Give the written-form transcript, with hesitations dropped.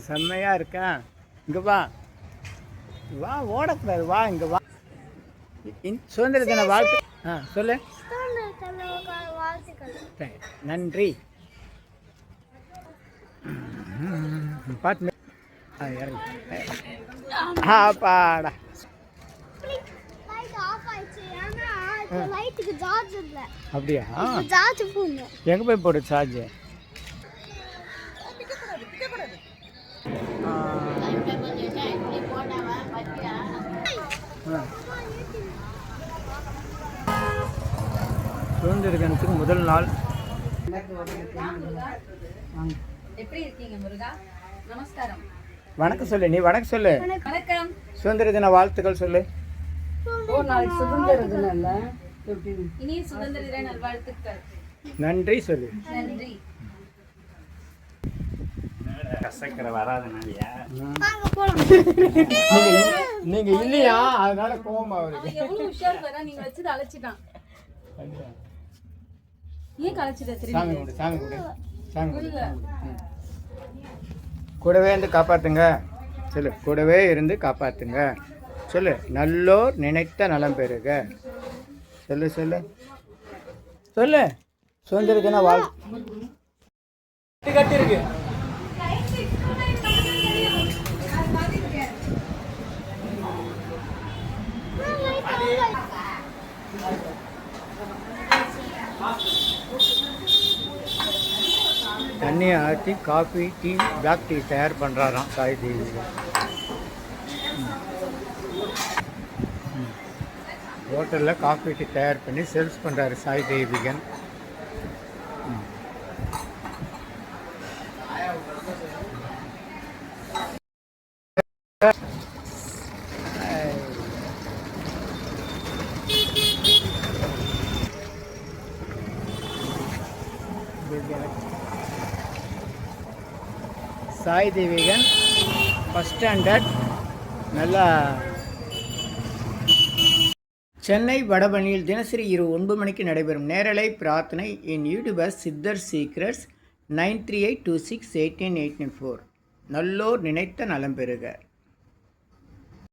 செம்மையாக இருக்கா? இங்கே வா, வா, ஓடக்கூடாது, வா, இங்கே வா. சுதந்திர தின வாழ்த்து. சொல்லு. நன்றி. பார்த்து பாடா. அப்படியா? எங்கே போய் போடு சார்ஜ்? சுதந்திர தினத்துக்கு முதல் நாள். எப்படி இருக்கீங்க முருகா? நமஸ்காரம். வணக்கம் சொல்லு. நீ வணக்கம் சொல்லு. வணக்கம். சுதந்திர தின வாழ்த்துக்கள் சொல்லு. நாளைக்கு சுதந்திர தினம் இல்ல, இனிய சுதந்திர தின நல்வாழ்த்துக்கள். நன்றி சொல்லு. நன்றி. கசக்கரை வராதனாலயா? நீங்க இல்லையா, அதனால கோவமா வருது. எவ்வளவு உஷார் வரா, நீங்க வச்சது அழைச்சிட்டான். ஏன் கலைச்சிட்ட? சாமி குடு, சாமி குடு, சாமி குடு. கூடவே இருந்து காப்பாத்துங்க சொல்லு. கூடவே இருந்து காப்பாத்துங்க சொல்லு. நல்லோர் நினைத்த நலம் பெறுக சொல்லு. சொல்லு சொல்லு. சுதந்திர தின வாழ்த்து. கட்டி இருக்கு. தண்ணியை ஆற்றி காஃபி, டீ, பிளாக் டீ தயார் பண்ணுறாராம் சாய் தேவிகன். ஹோட்டலில் காஃபி டீ தயார் பண்ணி சேல்ஸ் பண்ணுறாரு சாய் தேவிகன். Sai Devikan first standard. நல்லா சென்னை வடபழனியில் தினசரி இரவு 9 மணிக்கு நடைபெறும் நேரலை பிரார்த்தனை என் யூடியூபர் சித்தர் சீக்ரெட்ஸ் 9382689894. நல்லோர் நினைத்த நலம் பெறுக.